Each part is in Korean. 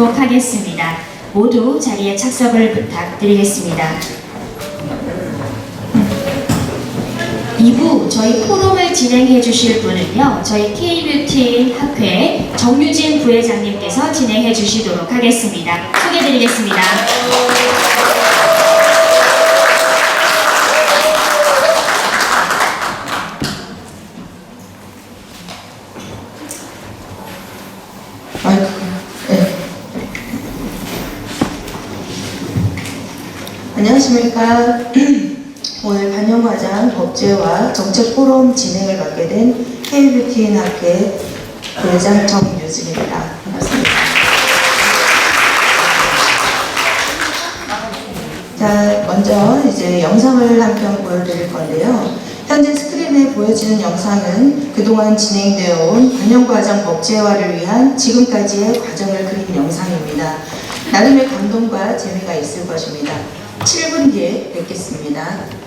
하겠습니다. 모두 자리에 착석을 부탁드리겠습니다. 2부 저희 포럼을 진행해 주실 분은요, 저희 K뷰티 학회 정유진 부회장님께서 진행해 주시도록 하겠습니다. 소개해 드리겠습니다. 안녕하십니까. 오늘 반영과장 법제화 정책 포럼 진행을 맡게 된 K뷰티 학회 부회장 정유진입니다. 반갑습니다. 자, 먼저 이제 영상을 한 편 보여드릴 건데요. 현재 스크린에 보여지는 영상은 그동안 진행되어 온 반영과장 법제화를 위한 지금까지의 과정을 그린 영상입니다. 나름의 감동과 재미가 있을 것입니다. 7분 뒤에 뵙겠습니다.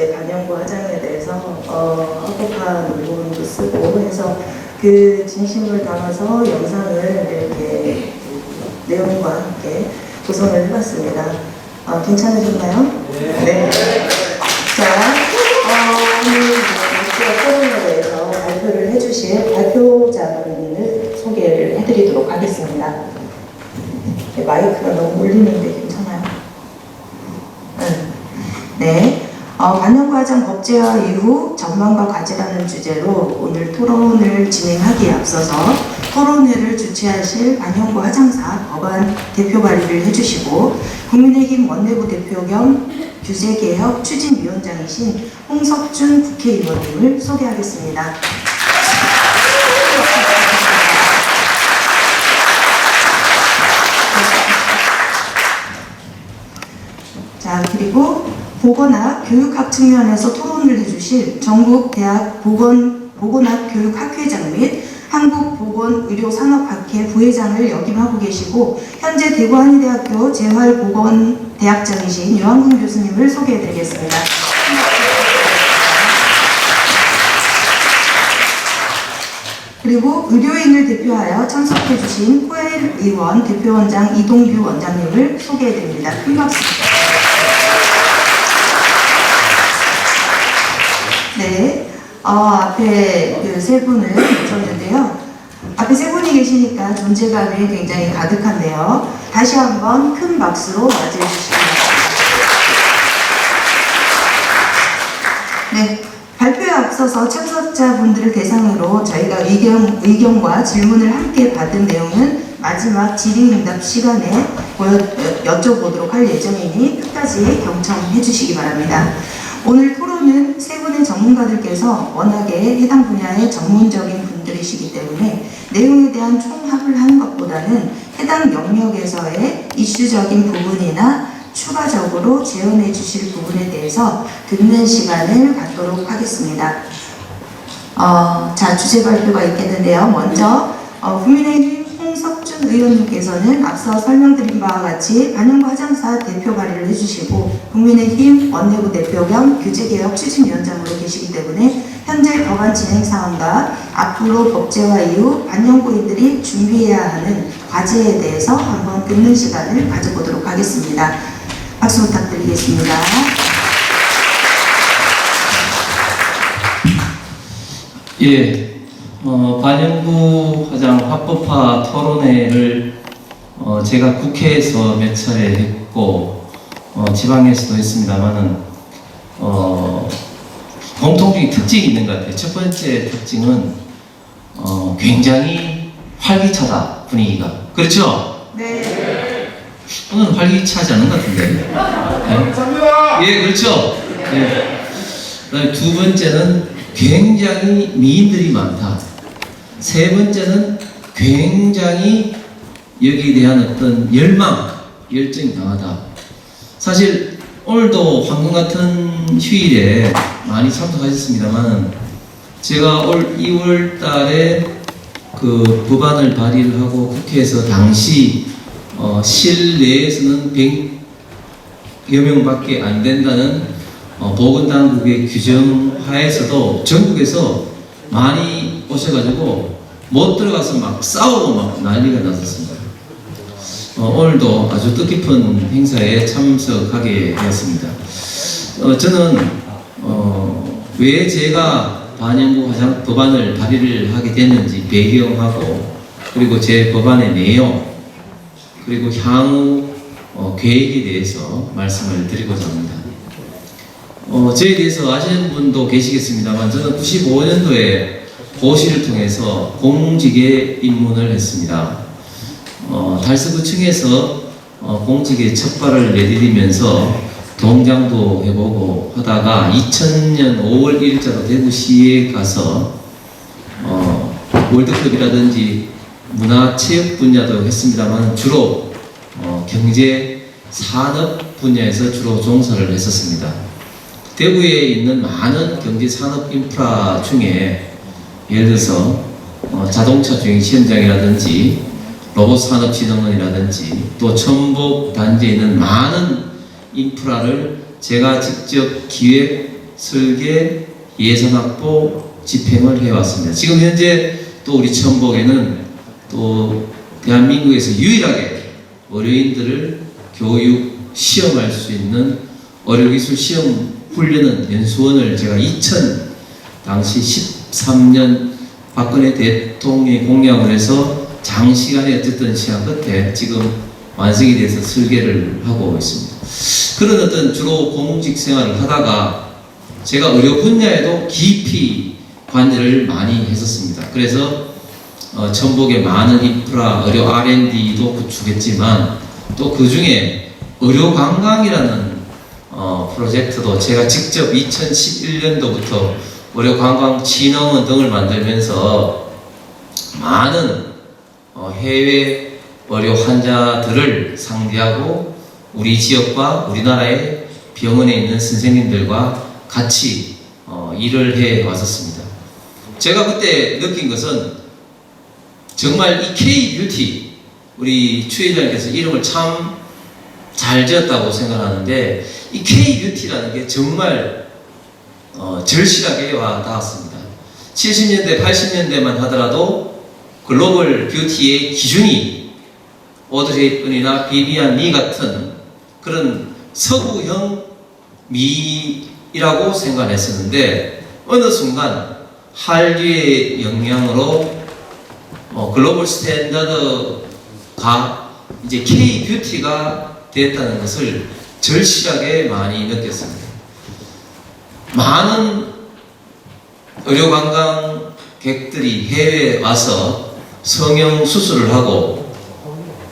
이제 반영구 화장에 대해서 합법화 논문도 쓰고 해서 그 진심을 담아서 영상을 이렇게 내용과 함께 구성을 해봤습니다. 괜찮으셨나요? 네. 자, 오늘 엑스트라 토론에 대해서 발표를 해주실 발표자분을 소개를 해드리도록 하겠습니다. 마이크가 너무 울리는데 괜찮아요? 네. 반영구 화장 법제화 이후 전망과 과제라는 주제로 오늘 토론을 진행하기에 앞서서 토론회를 주최하실 반영구 화장사 법안 대표 발의를 해주시고 국민의힘 원내부 대표 겸 규제개혁 추진위원장이신 홍석준 국회의원님을 소개하겠습니다. 자, 그리고 보건학, 교육학 측면에서 토론을 해주실 전국대학 보건학 교육학회장 및 한국보건의료산업학회 부회장을 역임하고 계시고 현재 대구한의대학교 재활보건대학장이신 유한근 교수님을 소개해드리겠습니다. 그리고 의료인을 대표하여 참석해주신 코엘 의원 대표원장 이동규 원장님을 소개해드립니다. 큰 박수. 네, 앞에 그 세 분을 모셨는데요. 앞에 세 분이 계시니까 존재감이 굉장히 가득한데요. 다시 한번 큰 박수로 맞이해 주시기 바랍니다. 네, 발표에 앞서서 참석자분들을 대상으로 저희가 의견과 질문을 함께 받은 내용은 마지막 질의응답 시간에 여쭤보도록 할 예정이니 끝까지 경청해 주시기 바랍니다. 오늘 토론은 세 분의 전문가들께서 워낙에 해당 분야의 전문적인 분들이시기 때문에 내용에 대한 총합을 하는 것보다는 해당 영역에서의 이슈적인 부분이나 추가적으로 제언해 주실 부분에 대해서 듣는 시간을 갖도록 하겠습니다. 자, 주제 발표가 있겠는데요. 먼저 국민의힘 홍석준 의원님께서는 앞서 설명드린 바와 같이 반영구 화장사 대표 발의를 해주시고 국민의힘 원내부 대표 겸 규제개혁 추진위원장으로 계시기 때문에 현재 법안 진행 상황과 앞으로 법제화 이후 반영구인들이 준비해야 하는 과제에 대해서 한번 듣는 시간을 가져보도록 하겠습니다. 박수 부탁드리겠습니다. 예. 반영구 화장 합법화 토론회를 제가 국회에서 몇 차례 했고 지방에서도 했습니다만은 공통적인 특징이 있는 것 같아요. 첫 번째 특징은 굉장히 활기차다, 분위기가. 그렇죠? 네. 오늘 활기차지 않은 것 같은데. 네? 예, 그렇죠. 예. 그다음에 두 번째는 굉장히 미인들이 많다. 세 번째는 굉장히 여기에 대한 어떤 열정이 강하다. 사실 오늘도 황금 같은 휴일에 많이 참석하셨습니다만 제가 올 2월 달에 그 법안을 발의를 하고 국회에서 당시 실내에서는 100여 명밖에 안 된다는 보건당국의 규정 하에서도 전국에서 많이 오셔가지고 못 들어가서 막 싸우고 막 난리가 났었습니다. 오늘도 아주 뜻깊은 행사에 참석하게 되었습니다. 저는 왜 제가 반영구 화장 법안을 발의를 하게 됐는지 배경하고 그리고 제 법안의 내용 그리고 향후 계획에 대해서 말씀을 드리고자 합니다. 저에 대해서 아시는 분도 계시겠습니다만 저는 95년도에 고시를 통해서 공직에 입문을 했습니다. 달서구청에서 공직에 첫 발을 내디디면서 동장도 해보고 하다가 2000년 5월 1일자로 대구시에 가서 월드컵이라든지 문화체육 분야도 했습니다만 주로 경제 산업 분야에서 주로 종사를 했었습니다. 대구에 있는 많은 경제 산업 인프라 중에 예를 들어서 자동차 주행 시험장이라든지 로봇 산업 지능원이라든지 또 천복 단지에 있는 많은 인프라를 제가 직접 기획 설계, 예산 확보, 집행을 해왔습니다. 지금 현재 또 우리 천복에는 또 대한민국에서 유일하게 어려인들을 교육, 시험할 수 있는 어려기술 시험 훈련은 연수원을 제가 당시 13년 박근혜 대통령이 공약을 해서 장시간의 어쨌든 시간 끝에 지금 완성이 돼서 설계를 하고 있습니다. 그런 어떤 주로 공직 생활을 하다가 제가 의료 분야에도 깊이 관여를 많이 했었습니다. 그래서 전북의 많은 인프라, 의료 R&D도 구축했지만 또 그 중에 의료 관광이라는 프로젝트도 제가 직접 2011년도부터 의료 관광 진흥원 등을 만들면서 많은 해외 의료 환자들을 상대하고 우리 지역과 우리나라의 병원에 있는 선생님들과 같이 일을 해 왔었습니다. 제가 그때 느낀 것은 정말 이 K-뷰티, 우리 추 회장님께서 이름을 참 잘 지었다고 생각하는데 이 K-뷰티라는 게 정말 절실하게 와 닿았습니다. 70년대, 80년대만 하더라도 글로벌 뷰티의 기준이 오드리 헵번이나 비비안 리 같은 그런 서구형 미라고 생각했었는데 어느 순간 한류의 영향으로 글로벌 스탠다드가 이제 K-뷰티가 됐다는 것을 절실하게 많이 느꼈습니다. 많은 의료관광객들이 해외에 와서 성형 수술을 하고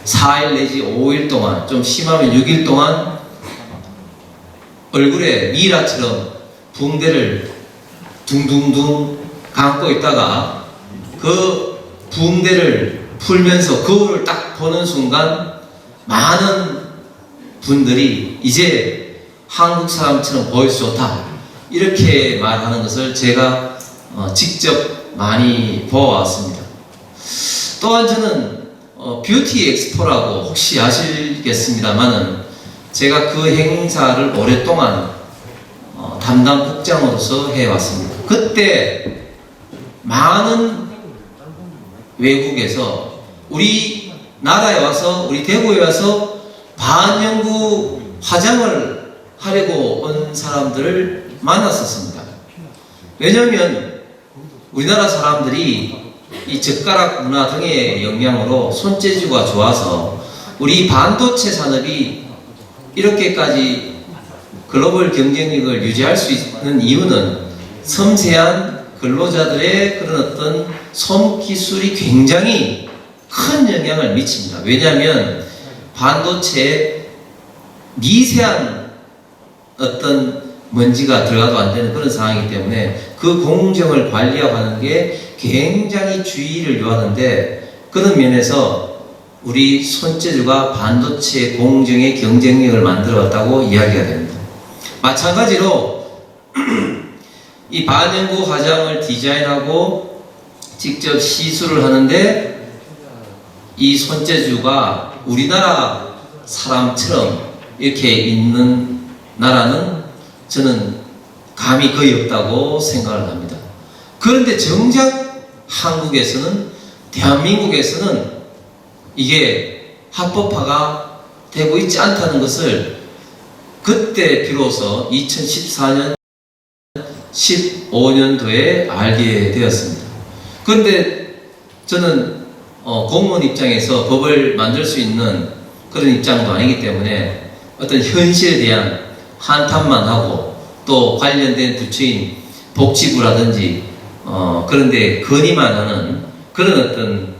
4일 내지 5일 동안, 좀 심하면 6일 동안 얼굴에 미라처럼 붕대를 둥둥둥 감고 있다가 그 붕대를 풀면서 거울을 딱 보는 순간 많은 분들이 이제 한국 사람처럼 보일 수 좋다 이렇게 말하는 것을 제가 직접 많이 보아왔습니다. 또한 저는 뷰티 엑스포라고 혹시 아시겠습니다만은 제가 그 행사를 오랫동안 담당 국장으로서 해왔습니다. 그때 많은 외국에서 우리 나라에 와서 우리 대구에 와서 반영구 화장을 하려고 온 사람들을 만났었습니다. 왜냐하면 우리나라 사람들이 이 젓가락 문화 등의 영향으로 손재주가 좋아서 우리 반도체 산업이 이렇게까지 글로벌 경쟁력을 유지할 수 있는 이유는 섬세한 근로자들의 그런 어떤 손기술이 굉장히 큰 영향을 미칩니다. 왜냐하면 반도체에 미세한 어떤 먼지가 들어가도 안 되는 그런 상황이기 때문에 그 공정을 관리하고 하는 게 굉장히 주의를 요하는데 그런 면에서 우리 손재주가 반도체 공정의 경쟁력을 만들어 왔다고 이야기가 됩니다. 마찬가지로 이 반영구 화장을 디자인하고 직접 시술을 하는데 이 손재주가 우리나라 사람처럼 이렇게 있는 나라는 저는 감이 거의 없다고 생각을 합니다. 그런데 정작 한국에서는, 대한민국에서는 이게 합법화가 되고 있지 않다는 것을 그때 비로소 2014년 15년도에 알게 되었습니다. 그런데 저는 공무원 입장에서 법을 만들 수 있는 그런 입장도 아니기 때문에 어떤 현실에 대한 한탄만 하고 또 관련된 부처인 복지부라든지 그런데 건의만 하는 그런 어떤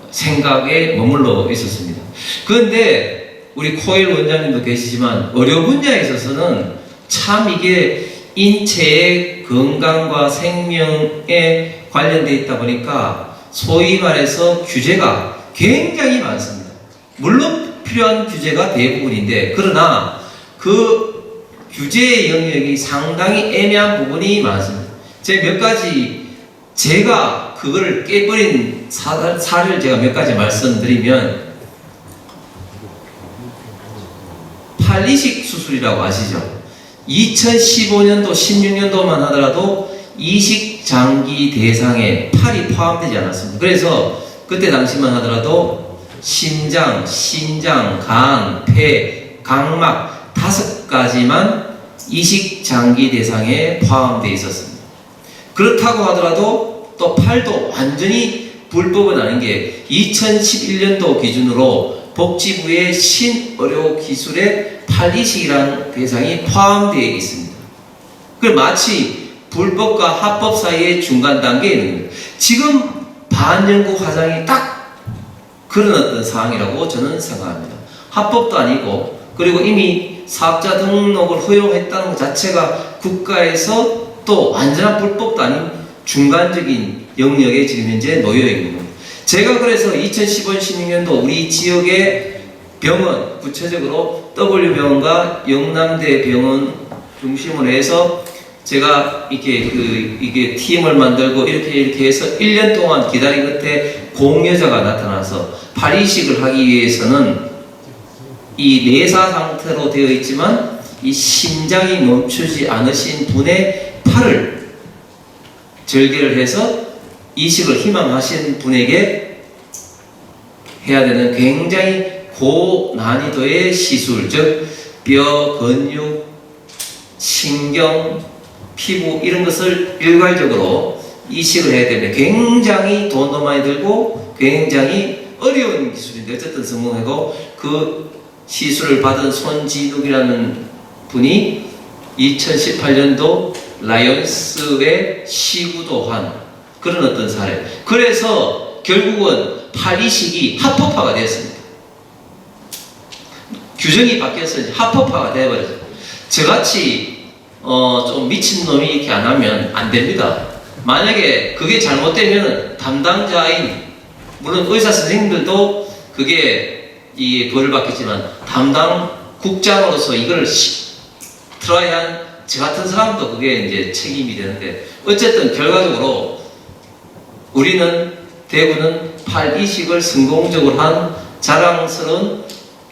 생각에 머물러 있었습니다. 그런데 우리 코일 원장님도 계시지만 의료 분야에 있어서는 참 이게 인체의 건강과 생명에 관련되어 있다 보니까 소위 말해서 규제가 굉장히 많습니다. 물론 필요한 규제가 대부분인데 그러나 그 규제의 영역이 상당히 애매한 부분이 많습니다. 제가 몇 가지 제가 그걸 깨버린 사례를 제가 몇 가지 말씀드리면 팔리식 수술이라고 아시죠? 2015년도, 16년도만 하더라도 이식장기 대상에 팔이 포함되지 않았습니다. 그래서 그때 당시만 하더라도 심장, 신장, 간, 폐, 각막 5가지만 이식장기 대상에 포함되어 있었습니다. 그렇다고 하더라도 또 팔도 완전히 불법은 아닌 게 2011년도 기준으로 복지부의 신의료기술에 팔 이식이라는 대상이 포함되어 있습니다. 그 마치 불법과 합법 사이의 중간 단계에 있는 겁니다. 지금 반영구 화장이 딱 그런 어떤 상황이라고 저는 생각합니다. 합법도 아니고, 그리고 이미 사업자 등록을 허용했다는 것 자체가 국가에서 또 완전한 불법도 아닌 중간적인 영역에 지금 현재 놓여 있는 겁니다. 제가 그래서 2015-16년도 우리 지역의 병원, 구체적으로 W병원과 영남대 병원 중심으로 해서 제가 이게 팀을 만들고 이렇게 해서 1년 동안 기다린 끝에 공여자가 나타나서 팔 이식을 하기 위해서는 이 내사 상태로 되어 있지만 이 심장이 멈추지 않으신 분의 팔을 절개를 해서 이식을 희망하신 분에게 해야 되는 굉장히 고난이도의 시술, 즉 뼈, 근육, 신경, 피부 이런 것을 일괄적으로 이식을 해야 되는데 굉장히 돈도 많이 들고 굉장히 어려운 기술인데 어쨌든 성공하고, 그 시술을 받은 손진욱이라는 분이 2018년도 라이온스에 시구도 한 그런 어떤 사례. 그래서 결국은 팔 이식이 합법화가 되었습니다. 규정이 바뀌어서 이제 합법화가 되어버렸어요. 저같이 좀 미친놈이 이렇게 안 하면 안 됩니다. 만약에 그게 잘못되면 담당자인, 물론 의사 선생님들도 이게 벌을 받겠지만 담당 국장으로서 이걸 트라이한 저 같은 사람도 그게 이제 책임이 되는데, 어쨌든 결과적으로 우리는 대구는 팔 이식을 성공적으로 한 자랑스러운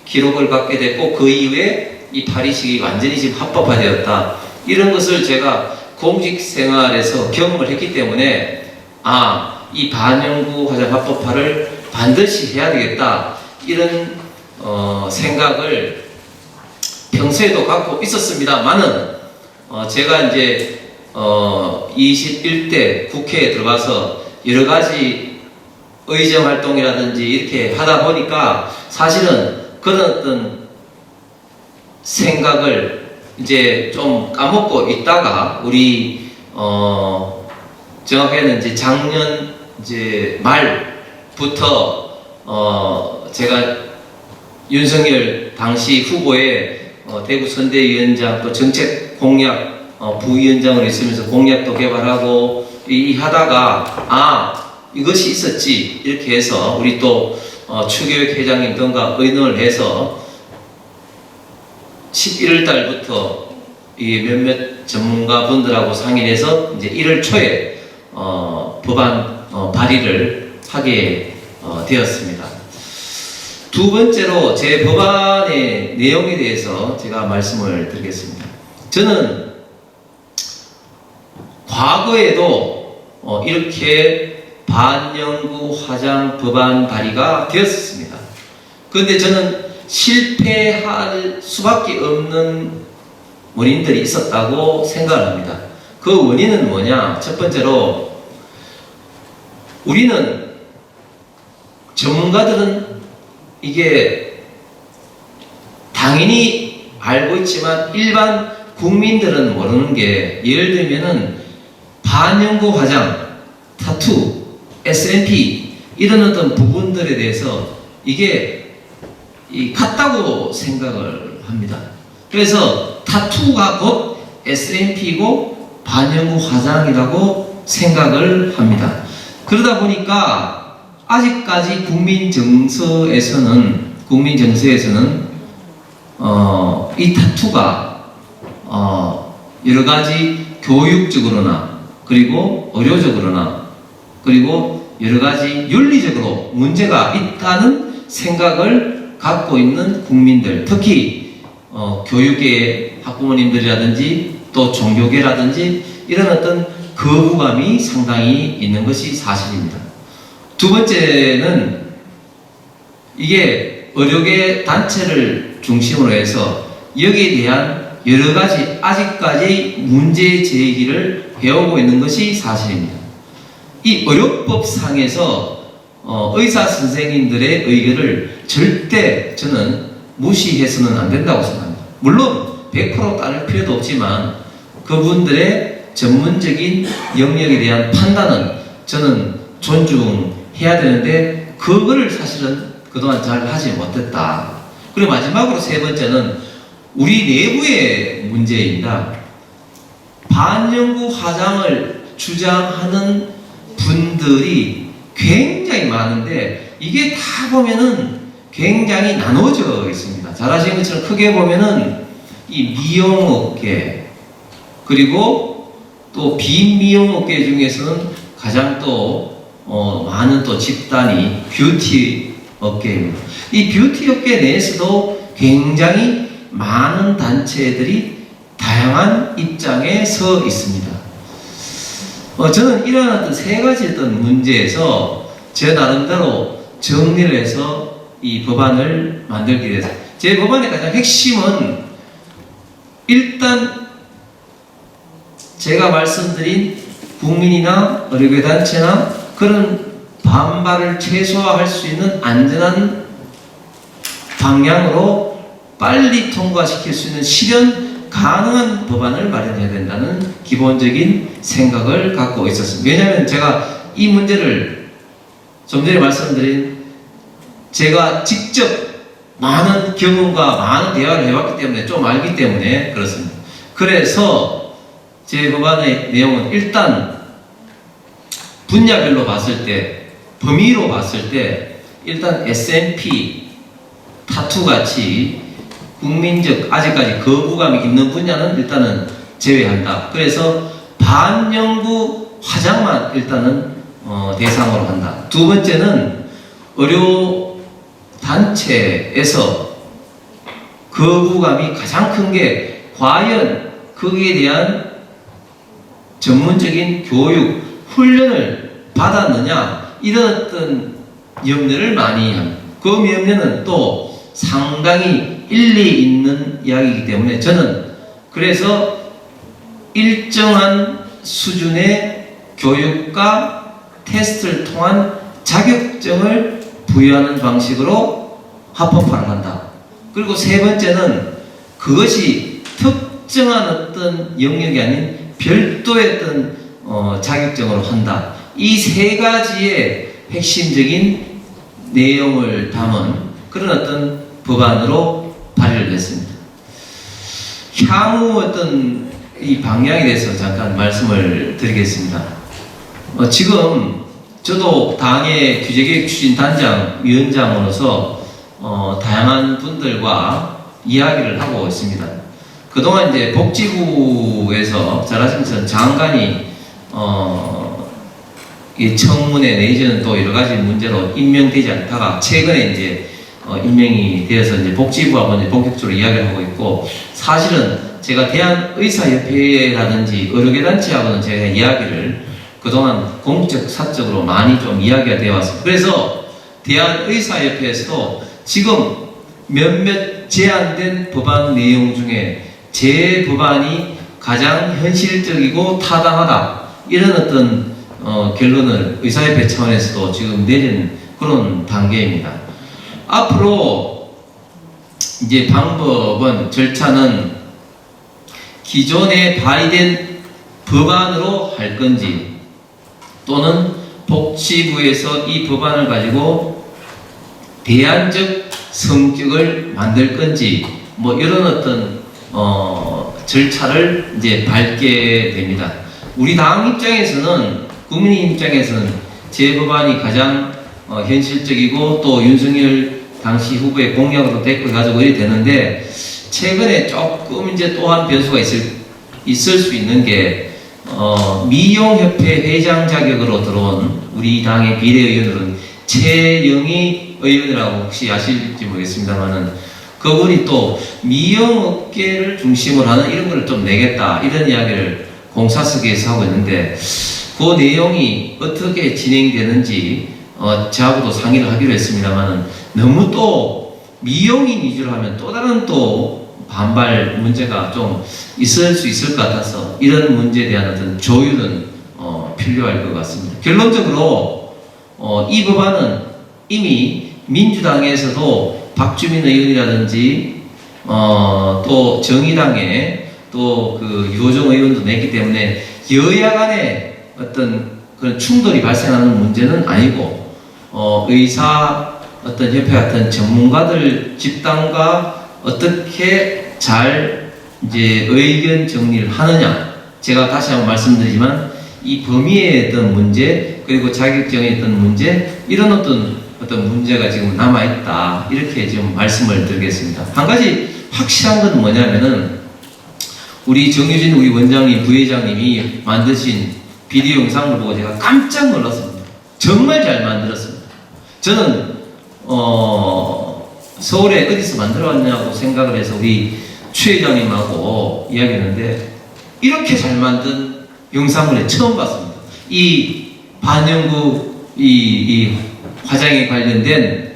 기록을 갖게 됐고, 그 이후에 이 팔 이식이 완전히 지금 합법화되었다. 이런 것을 제가 공직 생활에서 경험을 했기 때문에 이 반영구 화장 합법화를 반드시 해야 되겠다, 이런 생각을 평소에도 갖고 있었습니다만은 제가 이제 21대 국회에 들어가서 여러 가지 의정 활동이라든지 이렇게 하다 보니까 사실은 그런 어떤 생각을 이제 좀 까먹고 있다가 우리 정확하게는 이제 작년 이제 말부터 제가 윤석열 당시 후보의 대구 선대위원장 또 정책 공약 부위원장으로 있으면서 공약도 개발하고 하다가 이것이 있었지 이렇게 해서 우리 또 추교육 회장님 등과 의논을 해서 11월 달부터 이 몇몇 전문가 분들하고 상의해서 이제 1월 초에 법안 발의를 하게 되었습니다. 두 번째로 제 법안의 내용에 대해서 제가 말씀을 드리겠습니다. 저는 과거에도 이렇게 반영구 화장 법안 발의가 되었습니다. 그런데 저는 실패할 수밖에 없는 원인들이 있었다고 생각을 합니다. 그 원인은 뭐냐? 첫 번째로 우리는 전문가들은 이게 당연히 알고 있지만 일반 국민들은 모르는 게, 예를 들면은 반영구 화장, 타투, SMP 이런 어떤 부분들에 대해서 이게 같다고 생각을 합니다. 그래서 타투가 곧 SMP고 반영구 화장이라고 생각을 합니다. 그러다 보니까 아직까지 국민 정서에서는 이 타투가 여러 가지 교육적으로나 그리고 의료적으로나 그리고 여러 가지 윤리적으로 문제가 있다는 생각을 갖고 있는 국민들, 특히 교육계의 학부모님들이라든지 또 종교계라든지 이런 어떤 거부감이 상당히 있는 것이 사실입니다. 두 번째는 이게 의료계 단체를 중심으로 해서 여기에 대한 여러 가지 아직까지 문제 제기를 해오고 있는 것이 사실입니다. 이 의료법상에서 의사 선생님들의 의견을 절대 저는 무시해서는 안 된다고 생각합니다. 물론 100% 따를 필요도 없지만 그분들의 전문적인 영역에 대한 판단은 저는 존중해야 되는데 그거를 사실은 그동안 잘 하지 못했다. 그리고 마지막으로 세 번째는 우리 내부의 문제입니다. 반영구 화장을 주장하는 분들이 굉장히 많은데 이게 다 보면은 굉장히 나눠져 있습니다. 잘 아시는 것처럼 크게 보면은 이 미용업계 그리고 또 비미용업계 중에서는 가장 또 많은 또 집단이 뷰티 업계입니다. 이 뷰티 업계 내에서도 굉장히 많은 단체들이 다양한 입장에 서 있습니다. 저는 이러한 어떤 세 가지 어떤 문제에서 제 나름대로 정리를 해서 이 법안을 만들게 됐어요. 제 법안의 가장 핵심은 일단 제가 말씀드린 국민이나 의료계 단체나 그런 반발을 최소화할 수 있는 안전한 방향으로 빨리 통과시킬 수 있는 실현 가능한 법안을 마련해야 된다는 기본적인 생각을 갖고 있었습니다. 왜냐하면 제가 이 문제를 좀 전에 말씀드린 제가 직접 많은 경험과 많은 대화를 해봤기 때문에 좀 알기 때문에 그렇습니다. 그래서 제 법안의 내용은 일단 분야별로 봤을 때 범위로 봤을 때 일단 S&P, 타투 같이 국민적 아직까지 거부감이 있는 분야는 일단은 제외한다. 그래서 반영구 화장만 일단은 대상으로 한다. 두 번째는 의료 단체에서 거부감이 가장 큰 게 과연 거기에 대한 전문적인 교육, 훈련을 받았느냐 이런 어떤 염려를 많이 합니다. 그 염려는 또 상당히 일리 있는 이야기이기 때문에 저는 그래서 일정한 수준의 교육과 테스트를 통한 자격증을 부여하는 방식으로 합법화를 한다. 그리고 세 번째는 그것이 특정한 어떤 영역이 아닌 별도의 어떤 자격증으로 한다. 이 세 가지의 핵심적인 내용을 담은 그런 어떤 법안으로 발의를 했습니다. 향후 어떤 이 방향에 대해서 잠깐 말씀을 드리겠습니다. 지금 저도 당의 규제개혁추진단장 위원장으로서 다양한 분들과 이야기를 하고 있습니다. 그동안 이제 복지부에서 잘 아시는 것처럼 장관이 이 청문회 내지는 또 여러 가지 문제로 임명되지 않다가 최근에 이제 임명이 되어서 이제 복지부하고 이제 본격적으로 이야기를 하고 있고, 사실은 제가 대한의사협회라든지 의료계 단체하고는 제가 이야기를 그동안 공적, 사적으로 많이 좀 이야기가 되어 왔습니다. 그래서 대한의사협회에서도 지금 몇몇 제안된 법안 내용 중에 제 법안이 가장 현실적이고 타당하다, 이런 어떤 결론을 의사협회 차원에서도 지금 내린 그런 단계입니다. 앞으로 이제 방법은, 절차는 기존에 발의된 법안으로 할 건지 또는 복지부에서 이 법안을 가지고 대안적 성격을 만들 건지 뭐 이런 어떤 절차를 이제 밟게 됩니다. 우리 당 입장에서는, 국민의 입장에서는 제 법안이 가장 현실적이고 또 윤석열 당시 후보의 공약으로 대표 가지고 이렇게 되는데, 최근에 조금 이제 또한 변수가 있을 수 있는 게 미용협회 회장 자격으로 들어온 우리 당의 비례의원들은 최영희 의원이라고 혹시 아실지 모르겠습니다만은, 그분이 또 미용업계를 중심으로 하는 이런 걸 좀 내겠다 이런 이야기를 공사석에서 하고 있는데 그 내용이 어떻게 진행되는지 저하고도 상의를 하기로 했습니다만은 너무 또 미용인 위주로 하면 또 다른 또 반발 문제가 좀 있을 수 있을 것 같아서 이런 문제에 대한 어떤 조율은 필요할 것 같습니다. 결론적으로 이 법안은 이미 민주당에서도 박주민 의원이라든지 또 정의당에 또 그 유호정 의원도 냈기 때문에 여야 간에 어떤 그런 충돌이 발생하는 문제는 아니고 의사 어떤 협회 같은 전문가들 집단과 어떻게 잘 이제 의견 정리를 하느냐. 제가 다시 한번 말씀드리지만 이 범위의 어떤 문제 그리고 자격증의 어떤 문제 이런 어떤 문제가 지금 남아있다 이렇게 지금 말씀을 드리겠습니다. 한 가지 확실한 건 뭐냐면은 우리 정유진 우리 원장님 부회장님이 만드신 비디오 영상을 보고 제가 깜짝 놀랐습니다. 정말 잘 만들었습니다. 저는 서울에 어디서 만들어 왔냐고 생각을 해서 우리 추 회장님하고 이야기했는데 이렇게 잘 만든 영상을 처음 봤습니다. 이 반영구 이 화장에 관련된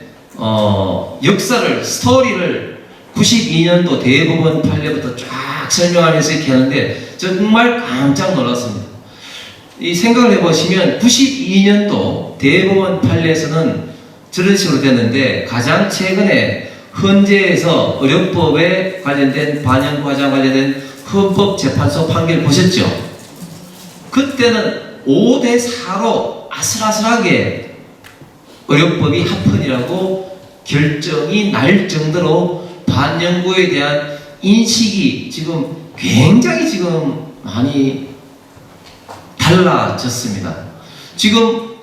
역사를 스토리를 92년도 대법원 판례부터 쫙 설명하면서 이렇게 하는데 정말 깜짝 놀랐습니다. 이 생각을 해보시면 92년도 대법원 판례에서는 저런 식으로 됐는데 가장 최근에 헌재에서 의료법에 관련된 반영구 화장 관련된 헌법재판소 판결 보셨죠? 그때는 5대4로 아슬아슬하게 의료법이 합헌이라고 결정이 날 정도로 반영구에 대한 인식이 지금 굉장히 지금 많이 달라졌습니다. 지금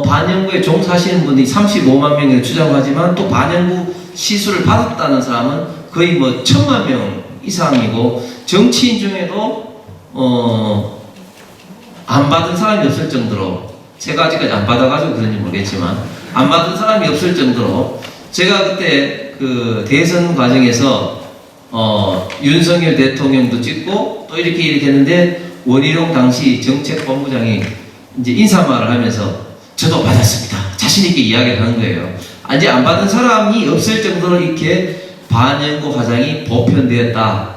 반영구에 종사하시는 분이 35만 명을 추정하지만 또 반영구 시술을 받았다는 사람은 거의 뭐 1000만 명 이상이고 정치인 중에도 안 받은 사람이 없을 정도로 제가 아직까지 안 받아가지고 그런지 모르겠지만 안 받은 사람이 없을 정도로 제가 그때 그 대선 과정에서 윤석열 대통령도 찍고 또 이렇게 했는데 원희룡 당시 정책본부장이 이제 인사말을 하면서 저도 받았습니다. 자신있게 이야기를 하는 거예요. 이제 안 받은 사람이 없을 정도로 이렇게 반영구 화장이 보편되었다.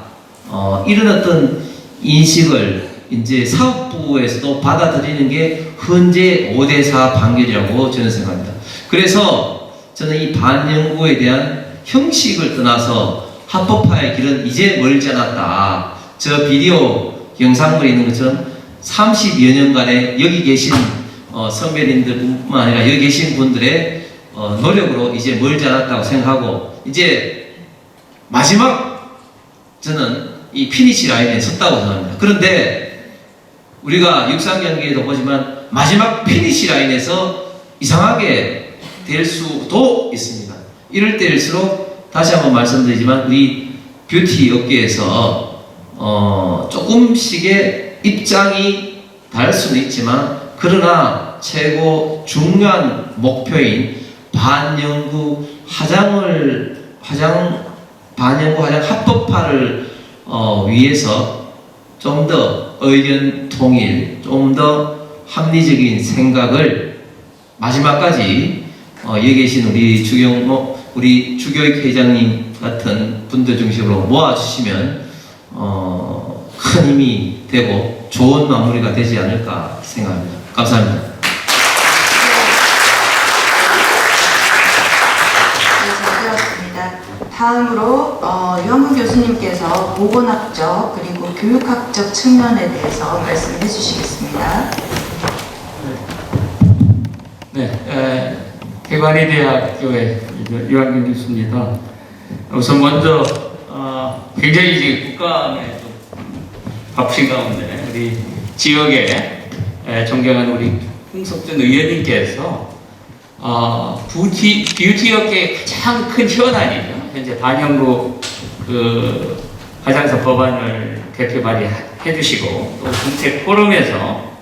이런 어떤 인식을 이제 사업부에서도 받아들이는 게 현재 5대4 판결이라고 저는 생각합니다. 그래서 저는 이 반영구에 대한 형식을 떠나서 합법화의 길은 이제 멀지 않았다. 저 비디오 영상물에 있는 것처럼 30여 년간의 여기 계신 선배님들뿐만 아니라 여기 계신 분들의 노력으로 이제 멀지 않았다고 생각하고 이제 마지막 저는 이 피니시 라인에 섰다고 생각합니다. 그런데 우리가 육상 경기에도 보지만 마지막 피니시 라인에서 이상하게 될 수도 있습니다. 이럴 때일수록 다시 한번 말씀드리지만 우리 뷰티 업계에서 조금씩의 입장이 다를 수는 있지만 그러나 최고 중요한 목표인 반영구 반영구 화장 합법화를 위해서 좀 더 의견 통일, 좀 더 합리적인 생각을 마지막까지 여기 계신 우리 우리 주교육 회장님 같은 분들 중심으로 모아주시면 큰 힘이 되고 좋은 마무리가 되지 않을까 생각합니다. 감사합니다. 네, 잘 들었습니다. 다음으로 유한근 교수님께서 보건학적 그리고 교육학적 측면에 대해서 말씀해 주시겠습니다. 네, 대관이대학교의 유한근 교수입니다. 우선 먼저 굉장히 이제 국감에 바쁘신 가운데 우리 지역에 존경하는 우리 홍석준 의원님께서 뷰티업계의 가장 큰 현안이죠. 현재 반영구 그 화장서 법안을 대표 발의해 주시고 또 정책 포럼에서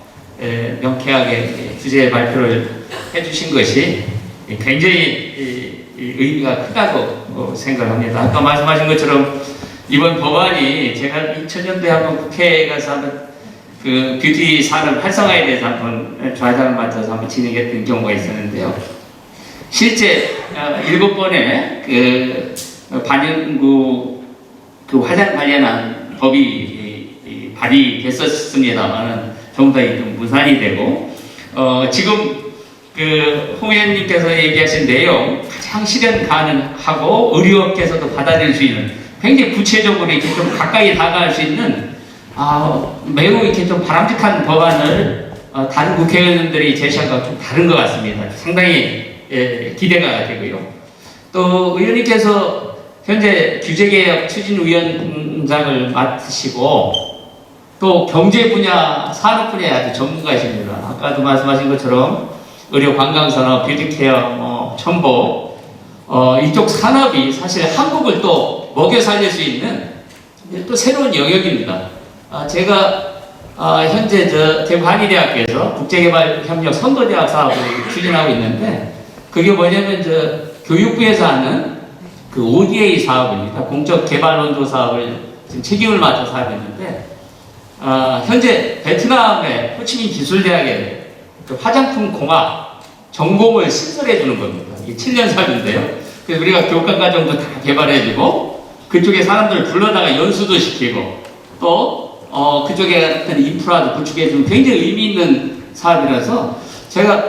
명쾌하게 주제 발표를 해 주신 것이 굉장히 이 의미가 크다고 생각합니다. 아까 말씀하신 것처럼 이번 법안이 제가 2000년도에 한번 국회에 가서 한번 그 뷰티 산업 활성화에 대해서 한번 좌장을 맡아서 한번 진행했던 경우가 있었는데요. 실제 7번의 그 반영구 그 화장 관련한 법이 발의됐었습니다만은 전부 다 좀 무산이 되고 지금 그 홍 의원님께서 얘기하신 내용 가장 실현 가능하고 의료업계에서도 받아들일 수 있는 굉장히 구체적으로 이렇게 좀 가까이 다가갈 수 있는 매우 이렇게 좀 바람직한 법안을 다른 국회의원들이 제시한 것과 좀 다른 것 같습니다. 상당히 기대가 되고요. 또 의원님께서 현재 규제개혁 추진위원장을 맡으시고 또 경제 분야, 산업 분야에 아주 전문가이십니다. 아까도 말씀하신 것처럼 의료, 관광산업, 뷰티케어, 첨보 이쪽 산업이 사실 한국을 또 먹여 살릴 수 있는 또 새로운 영역입니다. 제가 현재 대구 한의대학교에서 국제개발협력 선도대학 사업을 추진하고 있는데 그게 뭐냐면 교육부에서 하는 그 ODA 사업입니다. 공적 개발 원조 사업을 지금 책임을 맡아서 하고 있는데 현재 베트남의 호치민 기술대학에 그 화장품 공학 전공을 신설해 주는 겁니다. 이게 7년 사업인데요. 그래서 우리가 교과 과정도 다 개발해주고 그쪽에 사람들을 불러다가 연수도 시키고 또 그쪽에 어떤 인프라도 구축해주는 굉장히 의미 있는 사업이라서 제가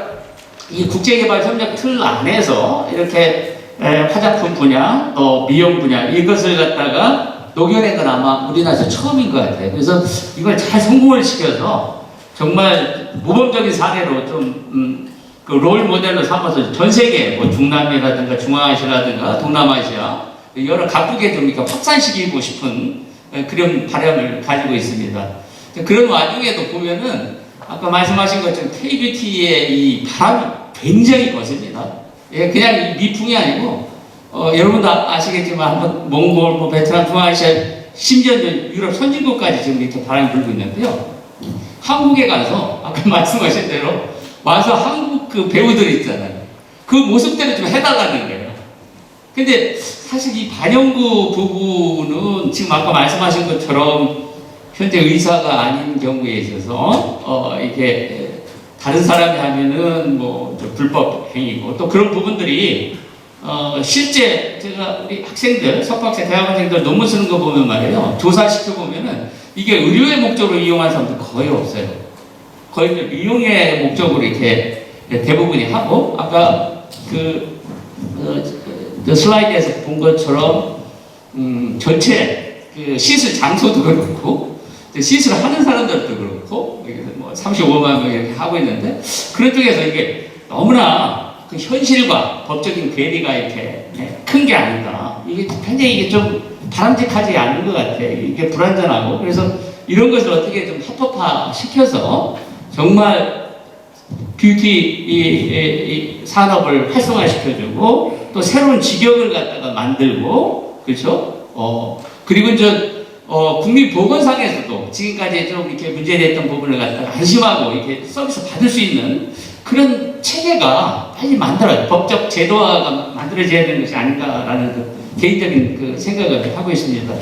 이 국제개발협력 틀 안에서 이렇게 화장품 분야 또 미용 분야 이것을 갖다가 녹여낸 건 아마 우리나라에서 처음인 것 같아요. 그래서 이걸 잘 성공을 시켜서 정말 모범적인 사례로 좀 그 롤 모델로 삼아서 전 세계 뭐 중남미라든가 중앙아시아라든가 동남아시아 여러 각국에 좀 확산시키고 싶은 그런 바람을 가지고 있습니다. 그런 와중에도 보면은 아까 말씀하신 것처럼 K-뷰티의 이 바람이 굉장히 거셉니다. 예, 그냥 미풍이 아니고 여러분도 아시겠지만 한번 몽골, 뭐 베트남, 중앙아시아 심지어 유럽 선진국까지 지금 이렇게 바람이 불고 있는데요. 한국에 가서 아까 말씀하신 대로 와서 한국 그 배우들 있잖아요. 그 모습대로 좀 해달라는 거예요. 근데 사실 이 반영구 부부는 지금 아까 말씀하신 것처럼 현재 의사가 아닌 경우에 있어서 이게 다른 사람이 하면은 뭐 불법 행위고 또 그런 부분들이 실제 제가 우리 학생들 석박사 대학원생들 논문 쓰는 거 보면 말이에요. 조사시켜 보면은 이게 의료의 목적으로 이용한 사람들 거의 없어요. 거의 미용의 목적으로 이렇게 대부분이 하고 아까 그 슬라이드에서 본 것처럼 전체 그 시술 장소도 그렇고 시술하는 사람들도 그렇고 뭐 35만 명 이렇게 하고 있는데 그런 쪽에서 이게 너무나 그 현실과 법적인 괴리가 이렇게 큰 게 아닌가. 이게 굉장히 이게 좀 바람직하지 않은 것 같아요. 이게 불안전하고 그래서 이런 것을 어떻게 좀 합법화 시켜서 정말 뷰티 이 산업을 활성화시켜주고 또 새로운 직역을 갖다가 만들고 그렇죠? 그리고 이제 국민보건상에서도 지금까지 좀 이렇게 문제됐던 부분을 갖다가 안심하고 이렇게 서비스 받을 수 있는 그런 체계가 빨리 법적 제도화가 만들어져야 되는 것이 아닌가라는 그 개인적인 그 생각을 하고 있습니다.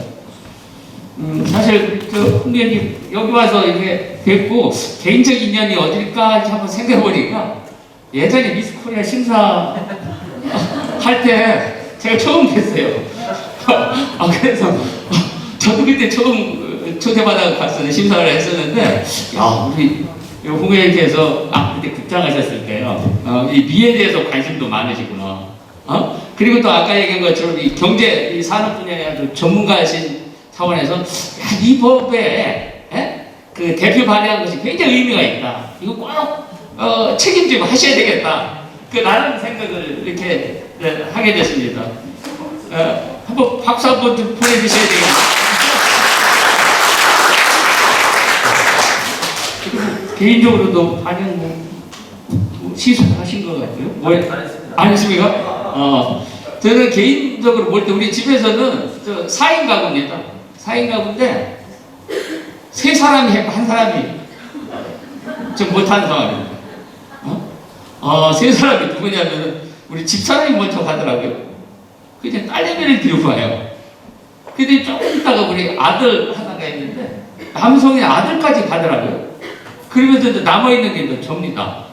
사실 홍 의원님 여기 와서 이게 뵙고 개인적 인연이 어딜까 한번 생각해보니까 예전에 미스 코리아 심사 할 때 제가 처음 뵀어요. 그래서 저도 그때 처음 초대받아 갔었는데 심사를 했었는데 야 우리 홍 의원님께서 그때 국장하셨을 때요 이 미에 대해서 관심도 많으시구나. 그리고 또 아까 얘기한 것처럼 이 경제 이 산업 분야에 아주 전문가이신 차원에서 이 법에 그 대표 발의한 것이 굉장히 의미가 있다. 이거 꼭 책임지고 하셔야 되겠다. 라는 생각을 이렇게 하게 됐습니다. 한번 박수 한번 좀 보내주셔야 되겠다. 개인적으로도 반영 시술하신 것 같고요. 안 했습니까? 저는 개인적으로 볼 때 우리 집에서는 4인 가구입니다. 4인 가구인데 3사람이 했고 1사람이 좀 못하는 상황입니다. 3사람이 누구냐면 우리 집사람이 먼저 가더라고요. 그냥 딸내미를 데리고 와요. 근데 조금 있다가 우리 아들 하나가 있는데 남성의 아들까지 가더라고요. 그러면서 남아있는 게 더 접니다.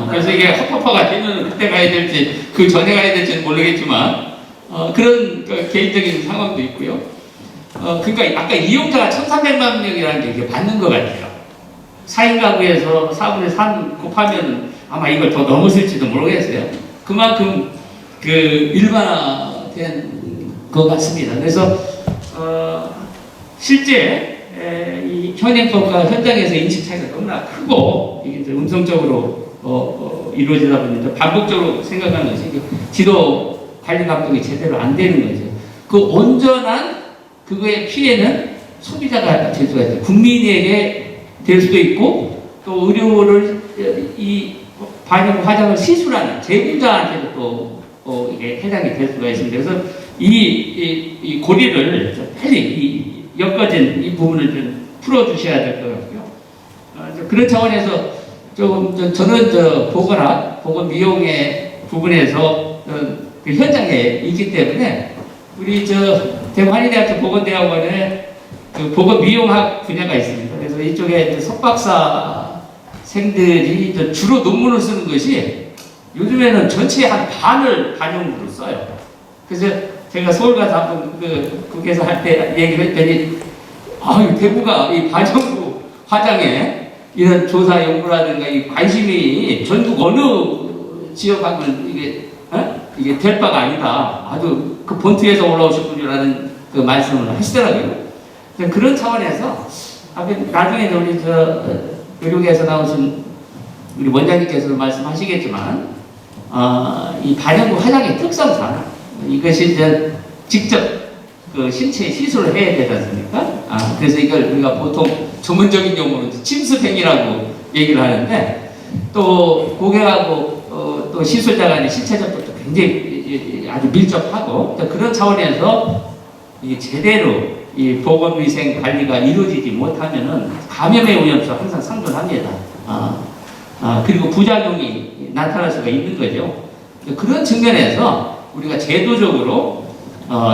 그래서 이게 합법화가 되면 그때 가야 될지 그 전에 가야 될지는 모르겠지만 그런 그 개인적인 상황도 있고요. 그러니까 아까 이용자가 1,300만 명이라는 게 이게 맞는 것 같아요. 4인 가구에서 4분의 3 곱하면 아마 이걸 더 넘었을지도 모르겠어요. 그만큼 그 일반화된 것 같습니다. 그래서 실제 이 현행법과 현장에서 인식 차이가 너무나 크고 이게 이제 음성적으로 이루어지다 보니까 반복적으로 생각하는 것이 지도 관리 감독이 제대로 안 되는 거죠. 그 온전한 그거의 피해는 소비자가 될 수가 있어요. 국민에게 될 수도 있고 또 의료를 이 반영 화장을 시술하는 제공자한테도 또 이게 해당이 될 수가 있습니다. 그래서 이 고리를 빨리 엮어진 이 부분을 좀 풀어주셔야 될 것 같고요. 그런 차원에서 조금 저는 보건 미용의 부분에서 그 현장에 있기 때문에 우리 대한의대학교 보건대학원에 그 보건 미용학 분야가 있습니다. 그래서 이쪽에 석박사생들이 주로 논문을 쓰는 것이 요즘에는 전체의 한 반을 반영으로 써요. 그래서 제가 서울 가서 한번 거기에서 할 때 얘기를 했더니 대구가 이 반영구 화장에 이런 조사 연구라든가 이 관심이 전국 어느 지역하면 이게 될 바가 아니다. 아주 그 본투에서 올라오실 분이라는 그 말씀을 하시더라고요. 그런 차원에서 나중에 우리 의료계에서 나오신 우리 원장님께서도 말씀하시겠지만 이 반영구 화장의 특성상 이것이 이제 직접 그 신체에 시술을 해야 되지 않습니까? 그래서 이걸 우리가 보통 전문적인 용어로 침수팩이라고 얘기를 하는데 또 고객하고 또 시술자 간의 신체 접촉도 굉장히 아주 밀접하고 그런 차원에서 이게 제대로 이 보건위생 관리가 이루어지지 못하면은 감염의 위험수가 항상 상존합니다. 그리고 부작용이 나타날 수가 있는 거죠. 그런 측면에서 우리가 제도적으로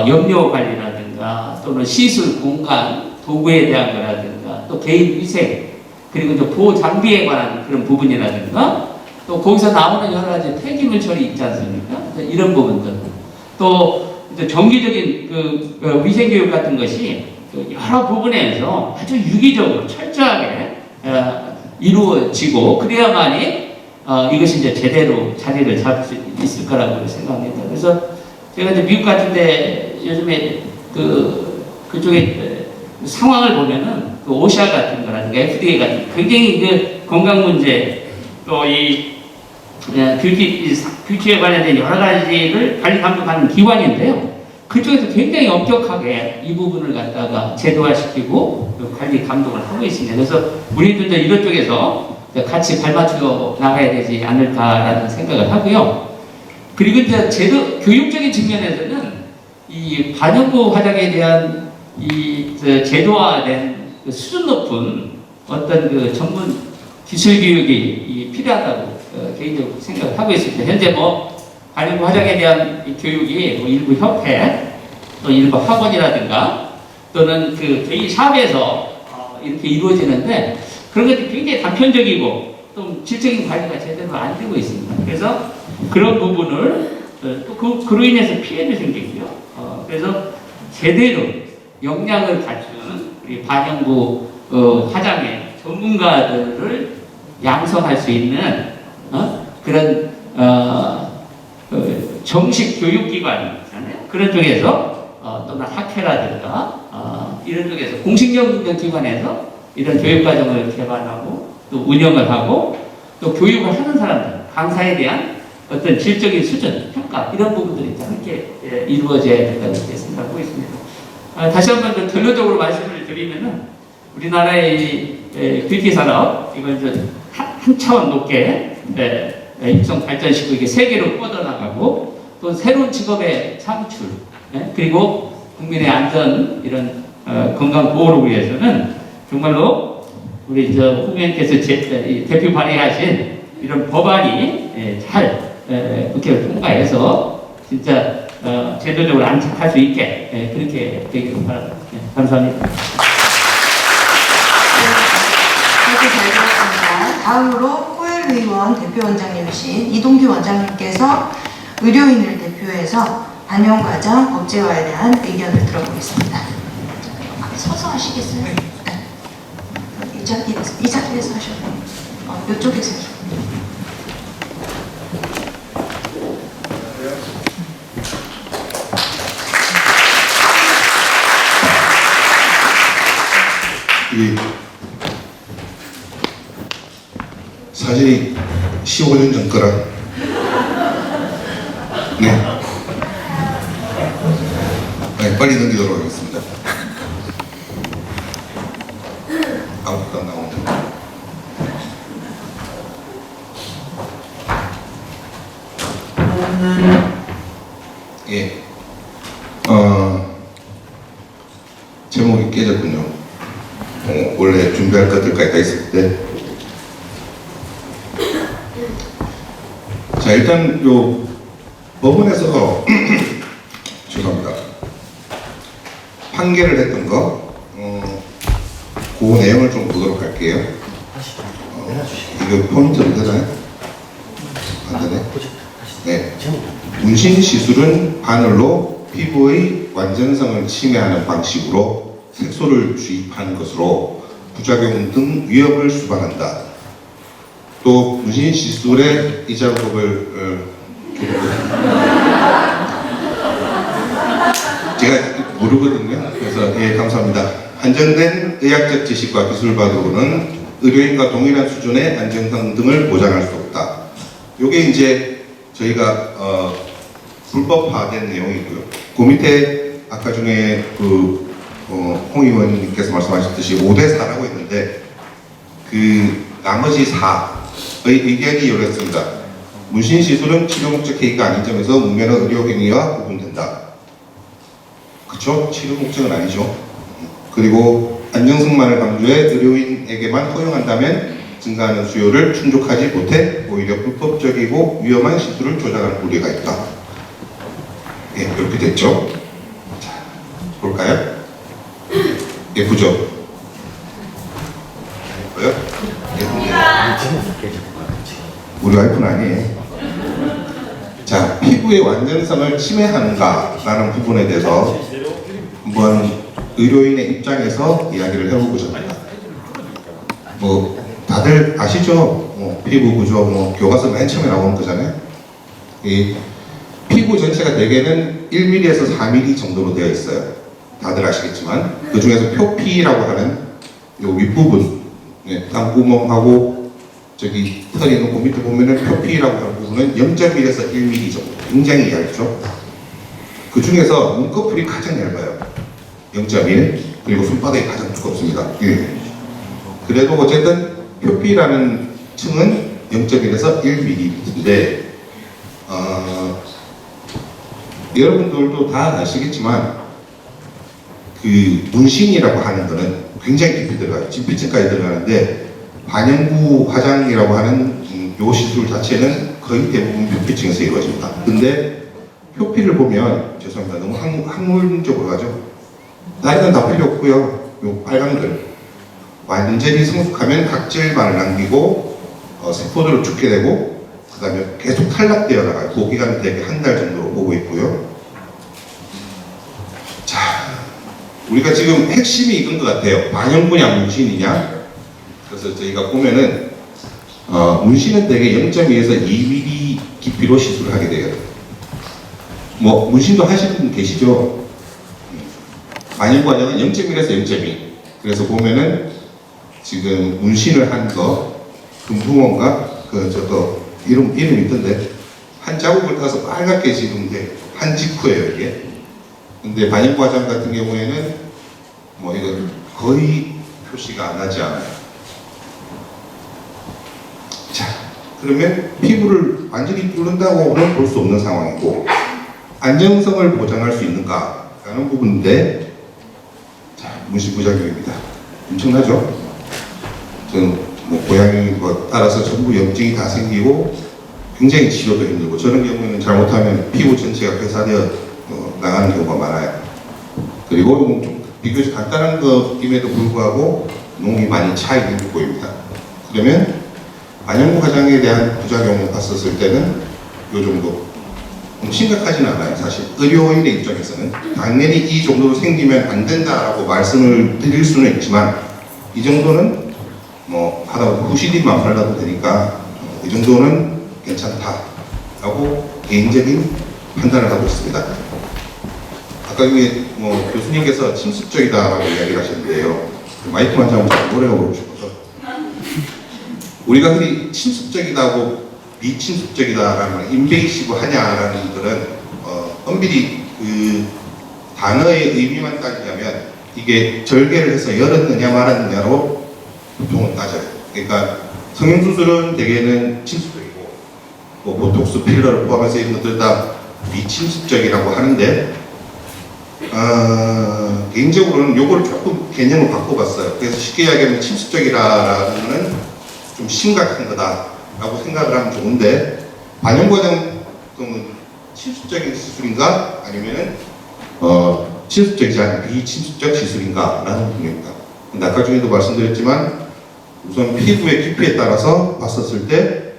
염료 관리라든가 또는 시술 공간 도구에 대한 거라든가 또 개인 위생 그리고 또 보호 장비에 관한 그런 부분이라든가 또 거기서 나오는 여러 가지 폐기물 처리 있지 않습니까? 이런 부분들 또 정기적인 그 위생 교육 같은 것이 여러 부분에서 아주 유기적으로 철저하게 이루어지고 그래야만이 이것이 이제 제대로 자리를 잡을 수 있을 거라고 생각합니다. 그래서 제가 이제 미국 같은데 요즘에 그쪽에 상황을 보면은 그 오샤 같은 거라든가 FDA 같은 굉장히 그 건강 문제 또 이 뷰티에 관련된 여러 가지를 관리 감독하는 기관인데요. 그쪽에서 굉장히 엄격하게 이 부분을 갖다가 제도화시키고 관리 감독을 하고 있습니다. 그래서 우리도 이제 이런 쪽에서 같이 발맞춰 나가야 되지 않을까라는 생각을 하고요. 그리고 이제 교육적인 측면에서는 이 반영구 화장에 대한 이 제도화된 수준 높은 어떤 그 전문 기술 교육이 필요하다고 개인적으로 생각을 하고 있습니다. 현재 반영구 화장에 대한 이 교육이 일부 협회, 또 일부 학원이라든가 또는 그 개인 샵에서 이렇게 이루어지는데 그런 것들이 굉장히 단편적이고 또 질적인 관리가 제대로 안 되고 있습니다. 그래서 그런 부분을 또 그로 인해서 피해도 생기고요. 그래서 제대로 역량을 갖춘 우리 반영구 화장의 전문가들을 양성할 수 있는 그런 정식 교육기관이잖아요. 그런 쪽에서 또는 학회라든가 이런 쪽에서 공식적인 기관에서 이런 교육과정을 개발하고 또 운영을 하고 또 교육을 하는 사람들, 강사에 대한 어떤 질적인 수준, 평가 이런 부분들이 함께 이루어져야 된다고 이렇게 생각하고 있습니다. 다시 한번 더 결론적으로 말씀을 드리면은 우리나라의 뷰티 산업 이걸 이제 한 차원 높게 육성 발전시키고 이게 세계로 뻗어나가고 또 새로운 직업의 창출 그리고 국민의 안전 이런 건강 보호를 위해서는 정말로 우리 후보님께서 대표 발의하신 이런 법안이 잘 국회를 통과해서 진짜 제도적으로 안착할 수 있게 그렇게 되기를 바랍니다. 감사합니다. 이렇게 잘 들었습니다. 다음으로 코엘 의원 대표원장님이신 이동규 원장님께서 의료인을 대표해서 반영과정 법제화에 대한 의견을 들어보겠습니다. 서서 하시겠어요? 네. 이 자리에서 하셔도 돼요. 이쪽에서 하셔도 돼요. 이게 사실이 15년 전 거라. 네. 네, 빨리 넘기도록 하겠습니다. 아무것도 안 나오네. 예. 제목이 깨졌군요. 원래 준비할 것들까지 다 있을 때. 자, 일단 요 법원에서 죄송합니다. 판결을 했던 거, 그 내용을 좀 보도록 할게요. 이거 포인트로 되나요? 안 되네? 네. 문신 시술은 바늘로 피부의 완전성을 침해하는 방식으로 색소를 주입하는 것으로 부작용 등 위험을 수반한다. 또 문신 시술의 이 작업을 제가 모르거든요. 그래서 예, 감사합니다. 한정된 의학적 지식과 기술만으로는 의료인과 동일한 수준의 안정성 등을 보장할 수 없다. 이게 이제 저희가 불법화된 내용이고요. 그 밑에 아까 중에 홍 의원님께서 말씀하셨듯이 5대 4라고 했는데 그 나머지 4의 의견이 이렇습니다. 문신 시술은 치료 목적 행위가 아닌 점에서 무면허 의료 행위와 구분된다. 그렇죠? 치료 목적은 아니죠. 그리고 안정성만을 강조해 의료인에게만 허용한다면 증가하는 수요를 충족하지 못해 오히려 불법적이고 위험한 시술을 조장할 우려가 있다. 예, 이렇게 됐죠. 자, 볼까요? 예쁘죠? 예뻐요? 예쁜데. 우리 와이프는 아니에요. 자, 피부의 완전성을 침해하는가 라는 부분에 대해서 한번 의료인의 입장에서 이야기를 해보고자 합니다. 뭐 다들 아시죠? 피부 구조, 교과서 맨 처음에 나오는 거잖아요. 이 피부 전체가 대개는 1mm에서 4mm 정도로 되어 있어요. 다들 아시겠지만 그 중에서 표피라고 하는 요 윗부분, 땀구멍하고 저기 털이 있는 그 밑에 보면은 표피라고 하는 부분은 0.1에서 1mm 정도, 굉장히 얇죠. 그 중에서 눈꺼풀이 가장 얇아요. 0.1, 그리고 손바닥이 가장 두껍습니다. 그래도 어쨌든 표피라는 층은 0.1에서 1mm인데 여러분들도 다 아시겠지만 그 문신이라고 하는 거는 굉장히 깊이 들어가요. 진피층까지 들어가는데 반영구 화장이라고 하는 요 시술 자체는 거의 대부분 표피층에서 이루어집니다. 근데 표피를 보면 죄송합니다. 너무 학문적으로 가죠. 나이는 다 필요 없고요. 요 빨간들 완전히 성숙하면 각질만을 남기고 세포들을 죽게 되고 그 다음에 계속 탈락되어 나가요. 그 기간은 대개 한 달 정도로 보고 있고요. 자, 우리가 지금 핵심이 이건 것 같아요. 반영구냐 문신이냐. 그래서 저희가 보면은 문신은 대개 0.2에서 2mm 깊이로 시술을 하게 돼요. 뭐 문신도 하시는 분 계시죠? 반영 과정은 0.1에서 0.2. 그래서 보면은 지금 문신을 한 거 금붕어인가 이름 있던데 한 자국을 따서 빨갛게 지금 한 직후예요 이게. 근데 반영 과정 같은 경우에는 뭐 이거 거의 표시가 안 나지 않아요. 자, 그러면 피부를 완전히 뚫는다고는 볼 수 없는 상황이고 안정성을 보장할 수 있는가라는 부분인데 자, 문신 부작용입니다. 엄청나죠? 저는 뭐 고양이 뭐 따라서 전부 염증이 다 생기고 굉장히 치료도 힘들고 저런 경우에는 잘못하면 피부 전체가 회사되어 나가는 경우가 많아요. 그리고 이건 좀 비교적 간단한 것임에도 불구하고 농이 많이 차이를 보입니다. 그러면 반영구 화장에 대한 부작용을 봤었을 때는 이 정도 심각하진 않아요. 사실 의료인의 입장에서는 당연히 이 정도로 생기면 안 된다라고 말씀을 드릴 수는 있지만 이 정도는 뭐 하다못해 후시딘만 발라도 되니까 이 정도는 괜찮다라고 개인적인 판단을 하고 있습니다. 아까 여기 뭐 교수님께서 침습적이다라고 이야기를 하셨는데요. 마이크만 잡으면 노래가 부르고 싶어서 우리가 흔히 침습적이다고 비침습적이다라는 인베이시브 하냐라는 것은 엄밀히 그 단어의 의미만 따지자면 이게 절개를 해서 열었느냐 말았느냐로 보통은 따져요. 그러니까 성형수술은 대개는 침습적이고 뭐 보톡스, 필러를 포함해서 이런 것들 다 비침습적이라고 하는데 개인적으로는 요거를 조금 개념을 바꿔봤어요. 그래서 쉽게 이야기하면 침습적이라는 거는 좀 심각한 거다라고 생각을 하면 좋은데 반영과정 침습적인 시술인가 아니면은 침습적이지 않은 비침습적 시술인가 라는 부분입니다. 근데 아까 중에도 말씀드렸지만 우선 피부의 깊이에 따라서 봤었을 때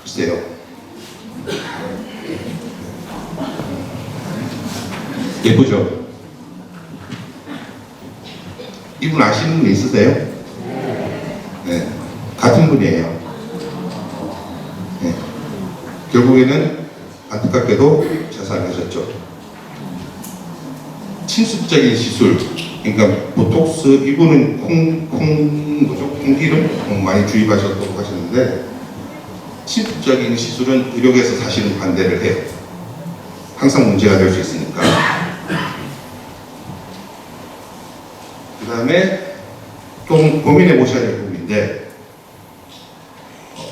글쎄요. 예쁘죠? 이분 아시는 분 있으세요? 네. 같은 분이에요. 네. 결국에는 안타깝게도 자살하셨죠. 침습적인 시술, 그러니까 보톡스, 이분은 콩기름 많이 주입하셨다고 하셨는데 침습적인 시술은 의료계에서 사실은 반대를 해요. 항상 문제가 될 수 있으니까. 그 다음에 좀 고민해 보셔야 될 부분인데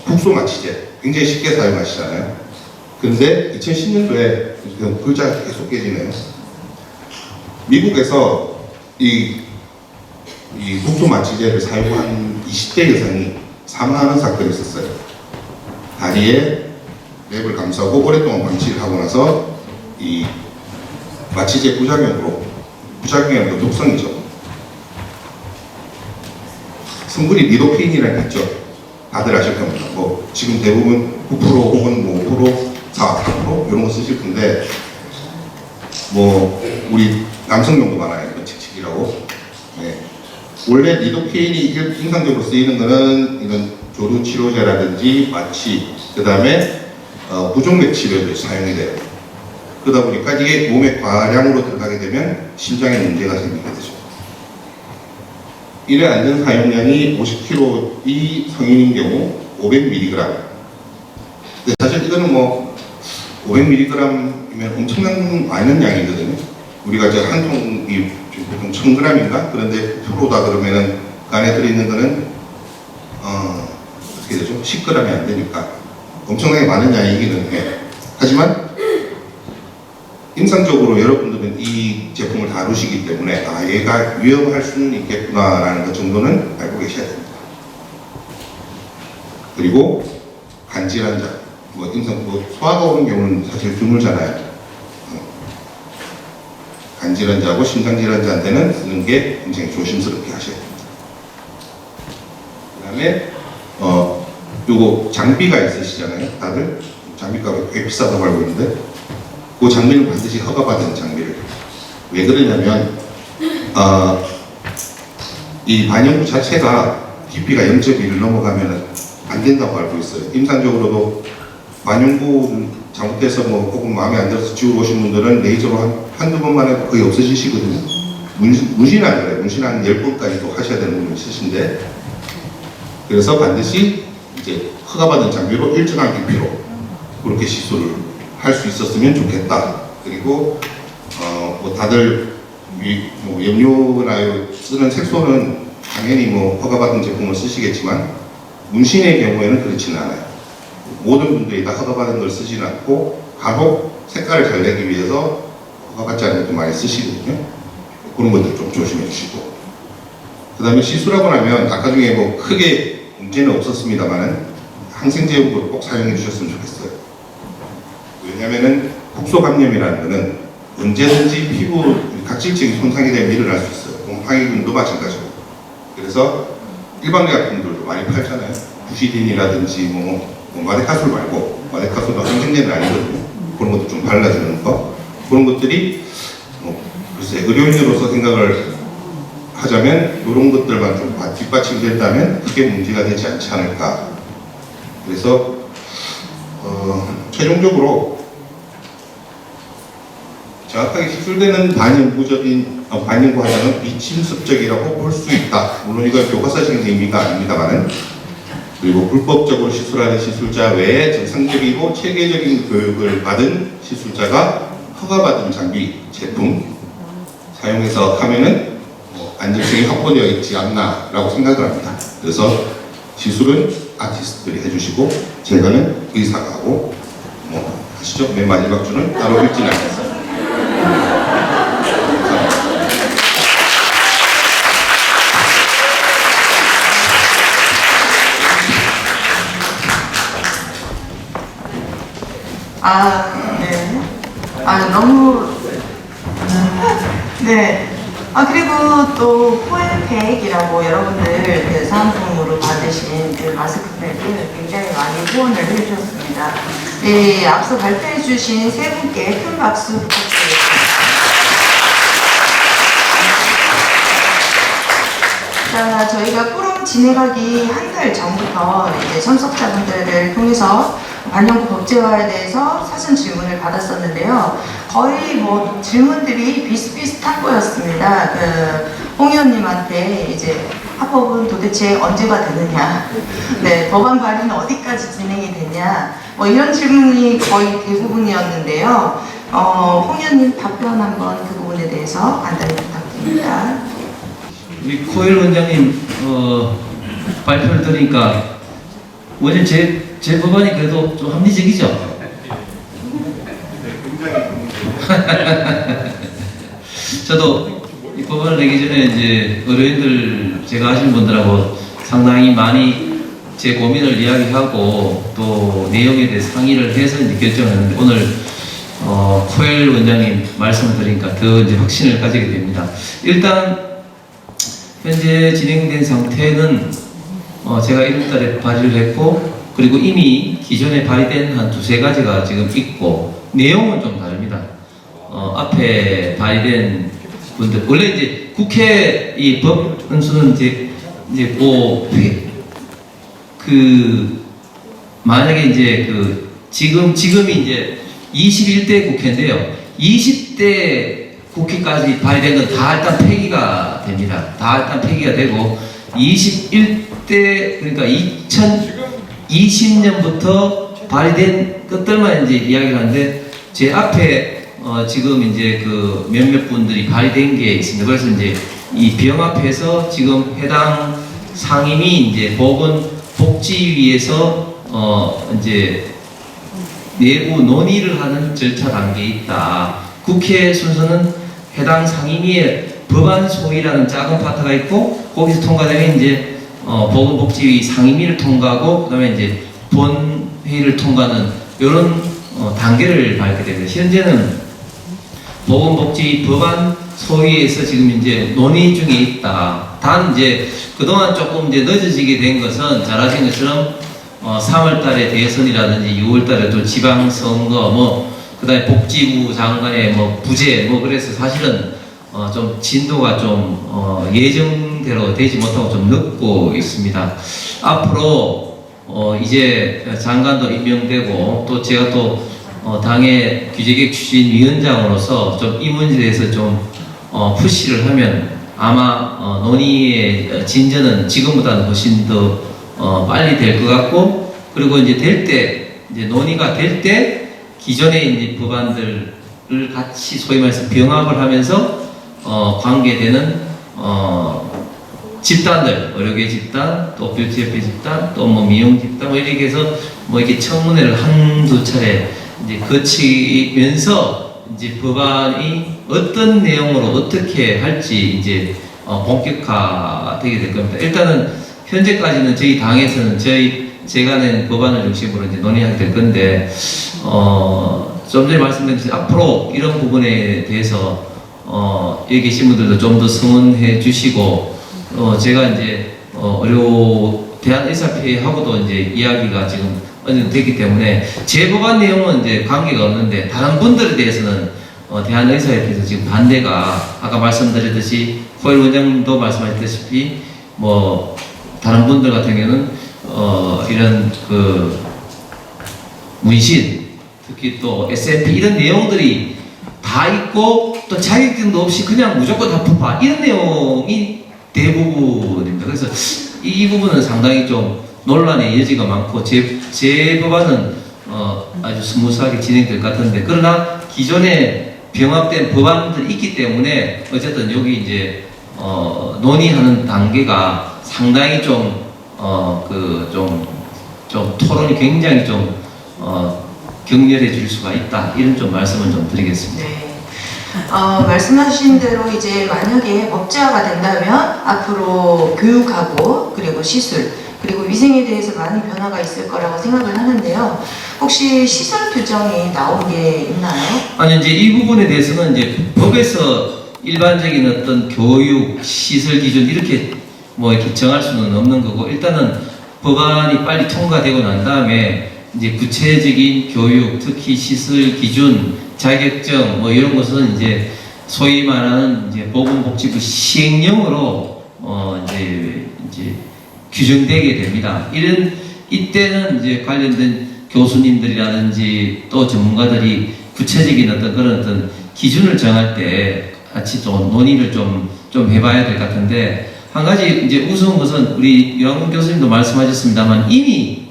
국소 마취제 굉장히 쉽게 사용하시잖아요. 그런데 2010년도에 글자가 계속 깨지네요. 미국에서 이 국소 마취제를 사용한 20대 여성이 사망하는 사건이 있었어요. 다리에 랩을 감싸고 오랫동안 방치를 하고 나서 이 마취제 부작용이 독성이죠. 성분이 리도페인이라는 게 있죠. 다들 아실 겁니다. 뭐 지금 대부분 9% 혹은 뭐 5%, 4% 이런 거 쓰실 텐데 뭐 우리 남성용도 많아요. 이런 칙칙이라고. 네. 원래 리도페인이 일상적으로 쓰이는 거는 이런 조류 치료제라든지 마취, 그 다음에 부종맥 치료에 사용이 돼요. 그러다 보니까 이게 몸에 과량으로 들어가게 되면 심장에 문제가 생기게 되죠. 1회 안전 사용량이 50kg이 성인인 경우 500mg. 근데 사실 이거는 뭐 500mg이면 엄청난 많은 양이거든요. 우리가 이제 한 통이 보통 1000g인가? 그런데 프로다 그러면은 그 안에 들어있는 거는 어떻게 되죠? 10g이 안 되니까 엄청나게 많은 양이기는 해. 하지만 임상적으로 여러분들은 이 제품을 다루시기 때문에 얘가 위험할 수는 있겠구나라는 것 정도는 알고 계셔야 됩니다. 그리고 간질환자, 소화가 오는 경우는 사실 드물잖아요. 간질환자하고 심장질환자한테는 쓰는 게 굉장히 조심스럽게 하셔야 됩니다. 그 다음에 요거 장비가 있으시잖아요. 다들 장비값이 꽤 비싸다고 알고 있는데 그 장비는 반드시 허가받은 장비를. 왜 그러냐면 이 반영구 자체가 깊이가 0.1을 넘어가면 안 된다고 알고 있어요. 임상적으로도 반영구 잘못돼서 뭐 혹은 마음에 안 들어서 지우러 오신 분들은 레이저로 한두 번만 해도 거의 없어지시거든요. 문신한 거래요. 문신 한 10번까지도 하셔야 되는 분이 있으신데 그래서 반드시 이제 허가받은 장비로 일정한 깊이로 그렇게 시술을 할 수 있었으면 좋겠다. 그리고 뭐 다들 뭐 염료나 쓰는 색소는 당연히 뭐 허가받은 제품을 쓰시겠지만 문신의 경우에는 그렇지는 않아요. 모든 분들이 다 허가받은 걸 쓰지는 않고 간혹 색깔을 잘 내기 위해서 허가받지 않은 것도 많이 쓰시거든요. 그런 것들 좀 조심해 주시고 그 다음에 시술하고 나면 아까 중에 뭐 크게 문제는 없었습니다만은 항생제용으로 꼭 사용해 주셨으면 좋겠어요. 왜냐하면은 국소 감염이라는 것은 언제든지 피부 각질적인 손상이 되면 일어날 수 있어요. 곰팡이균도 마찬가지고. 그래서 일반 의약품들도 많이 팔잖아요. 부시딘이라든지 마데카솔 말고, 마데카솔도 항생제는 아니거든요. 그런 것도 좀 발라주는 거. 그런 것들이 글쎄 의료인으로서 생각을 하자면 이런 것들만 좀 뒷받침된다면 크게 문제가 되지 않지 않을까. 그래서 최종적으로 정확하게 시술되는 반영구 화장은 비침습적이라고 볼 수 있다. 물론 이건 교과서적인 의미가 아닙니다만은. 그리고 불법적으로 시술하는 시술자 외에 정상적이고 체계적인 교육을 받은 시술자가 허가받은 장비, 제품 사용해서 하면은 안전성이 확보되어 있지 않나라고 생각을 합니다. 그래서 시술은 아티스트들이 해주시고 제가는 의사가 하고 아시죠? 맨 마지막 줄은 따로 읽지는 않겠습니다. 네. 너무 네. 그리고 또 코엘팩이라고 여러분들 그 사은품으로 받으신 그 마스크팩을 굉장히 많이 후원을 해주셨습니다. 네, 앞서 발표해주신 세 분께 큰 박수 부탁드리겠습니다. 자, 저희가 꾸rum 진행하기 한 달 전부터 이제 참석자분들을 통해서 반영구 법제화에 대해서 사전 질문을 받았었는데요. 거의 질문들이 비슷비슷한 거였습니다. 홍 의원님한테 이제 합법은 도대체 언제가 되느냐, 네, 법안 발의는 어디까지 진행이 되냐, 이런 질문이 거의 대부분이었는데요. 홍 의원님 답변 한번 그 부분에 대해서 간단히 부탁드립니다. 우리 코엘 원장님 발표를 들으니까 원래 제 법안이 그래도 좀 합리적이죠? 저도 이 법안을 내기 전에 이제 의료인들 제가 아시는 분들하고 상당히 많이 제 고민을 이야기하고 또 내용에 대해 상의를 해서 이제 결정을 했는데 오늘 코엘 원장님 말씀을 들으니까 더 이제 확신을 가지게 됩니다. 일단 현재 진행된 상태는 제가 1월달에 발의를 했고 그리고 이미 기존에 발의된 한 두세 가지가 지금 있고 내용은 좀 다릅니다. 앞에 발의된 분들 원래 이제 국회 이 법원수는 이제 만약에 이제 지금이 이제 21대 국회인데요. 20대 국회까지 발의된 건 다 일단 폐기가 됩니다. 다 일단 폐기가 되고 21대 그러니까 2020년부터 발의된 것들만 이제 이야기를 하는데 제 앞에 지금 이제 그 몇몇 분들이 발의된 게 있습니다. 그래서 이제 이 비영 앞에서 지금 해당 상임위 이제 보건복지위에서 이제 내부 논의를 하는 절차 단계에 있다. 국회 순서는 해당 상임위에 법안 소위라는 작은 파트가 있고 거기서 통과되면 이제 보건복지위 상임위를 통과하고 그다음에 이제 본회의를 통과하는 이런 단계를 밟게 됩니다. 현재는 보건복지위 법안 소위에서 지금 이제 논의 중에 있다. 단 이제 그동안 조금 이제 늦어지게 된 것은 잘 아시는 것처럼 3월달에 대선이라든지 6월달에 또 지방선거 그다음에 복지부 장관의 부재 그래서 사실은 좀 진도가 좀 예정대로 되지 못하고 좀 늦고 있습니다. 앞으로 이제 장관도 임명되고 또 제가 또 당의 규제개혁 추진위원장으로서 좀 이 문제에 대해서 좀 푸시를 하면 아마 논의의 진전은 지금보다는 훨씬 더 빨리 될 것 같고 그리고 이제 이제 논의가 될 때 기존의 이제 법안들을 같이 소위 말해서 병합을 하면서 관계되는 집단들, 의료계 집단, 또 뷰티협회 집단, 또 미용 집단 이렇게 해서 이렇게 청문회를 한두 차례 이제 거치면서 이제 법안이 어떤 내용으로 어떻게 할지 이제 본격화되게 될 겁니다. 일단은 현재까지는 저희 당에서는 저희 제가 낸 법안을 중심으로 이제 논의하게 될 건데, 좀 전에 말씀드린 앞으로 이런 부분에 대해서 여기 계신 분들도 좀 더 성원해 주시고, 제가 이제 대한의사협회하고도 이제 이야기가 지금 어느 정도 됐기 때문에 제 법안 내용은 이제 관계가 없는데 다른 분들에 대해서는 대한의사협회에서 지금 반대가 아까 말씀드렸듯이 호일 원장님도 말씀하셨다시피 뭐 다른 분들 같은 경우는 이런 그 문신 특히 또 SMP 이런 내용들이 다 있고 또 자격증도 없이 그냥 무조건 합법화 이런 내용이 대부분입니다. 그래서 이 부분은 상당히 좀 논란의 여지가 많고 제 법안은 아주 스무스하게 진행될 것 같은데 그러나 기존에 병합된 법안들이 있기 때문에 어쨌든 여기 이제 논의하는 단계가 상당히 좀 토론이 굉장히 좀 격렬해질 수가 있다 이런 좀 말씀을 좀 드리겠습니다. 네. 말씀하신 대로 이제 만약에 법제화가 된다면 앞으로 교육하고 그리고 시술 그리고 위생에 대해서 많은 변화가 있을 거라고 생각을 하는데요. 혹시 시설 규정이 나온 게 있나요? 아니 이제 이 부분에 대해서는 이제 법에서 일반적인 어떤 교육 시설 기준 이렇게 뭐 이렇게 정할 수는 없는 거고 일단은 법안이 빨리 통과되고 난 다음에 이제 구체적인 교육 특히 시설 기준 자격증 뭐 이런 것은 이제 소위 말하는 이제 보건복지부 시행령으로 이제 규정되게 됩니다. 이때는 이제 관련된 교수님들이라든지 또 전문가들이 구체적인 어떤 그런 어떤 기준을 정할 때 같이 좀 논의를 좀 해봐야 될 것 같은데 한 가지 이제 우스운 것은 우리 유학문 교수님도 말씀하셨습니다만 이미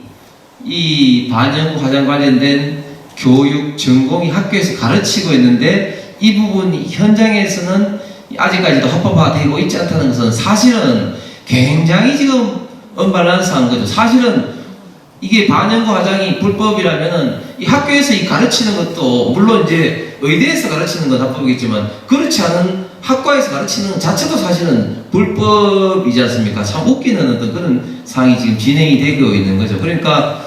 이 반영 화장 관련된 교육 전공이 학교에서 가르치고 있는데 이 부분 현장에서는 아직까지도 합법화되고 있지 않다는 것은 사실은 굉장히 지금 언밸런스한 거죠. 사실은 이게 반영과 화장이 불법이라면은 이 학교에서 이 가르치는 것도 물론 이제 의대에서 가르치는 건 합법이겠지만 그렇지 않은 학과에서 가르치는 것 자체도 사실은 불법이지 않습니까? 참 웃기는 어떤 그런 상황이 지금 진행이 되고 있는 거죠. 그러니까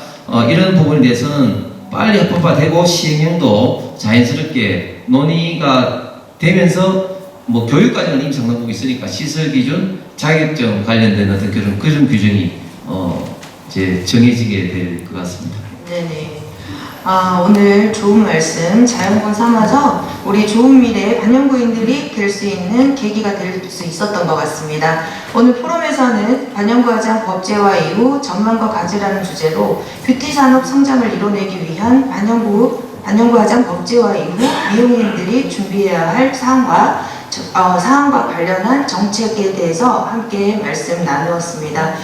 이런 부분에 대해서는 빨리 합법화되고 시행령도 자연스럽게 논의가 되면서 뭐 교육과정은 이미 상당 부분 있으니까 시설 기준, 자격증 관련된 어떤 그런 규정이 이제 정해지게 될 것 같습니다. 네네. 오늘 좋은 말씀 자연분 삼아서 우리 좋은 미래 반영구인들이 될 수 있는 계기가 될 수 있었던 것 같습니다. 오늘 포럼에서는 반영과장 법제화 이후 전망과 과제라는 주제로 뷰티 산업 성장을 이뤄내기 위한 반영과장 법제화 이후 미용인들이 준비해야 할 사항과 관련한 정책에 대해서 함께 말씀 나누었습니다.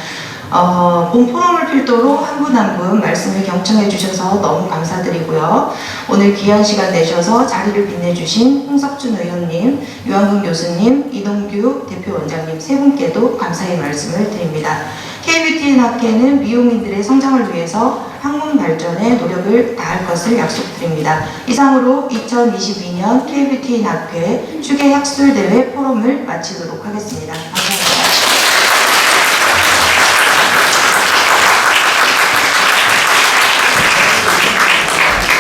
본 포럼을 필두로 한 분 한 분 말씀을 경청해 주셔서 너무 감사드리고요. 오늘 귀한 시간 내셔서 자리를 빛내주신 홍석준 의원님, 유한근 교수님, 이동규 대표원장님 세 분께도 감사의 말씀을 드립니다. K뷰티인 학회는 미용인들의 성장을 위해서 학문 발전에 노력을 다할 것을 약속드립니다. 이상으로 2022년 K뷰티인 학회 추계학술대회 포럼을 마치도록 하겠습니다. 감사합니다.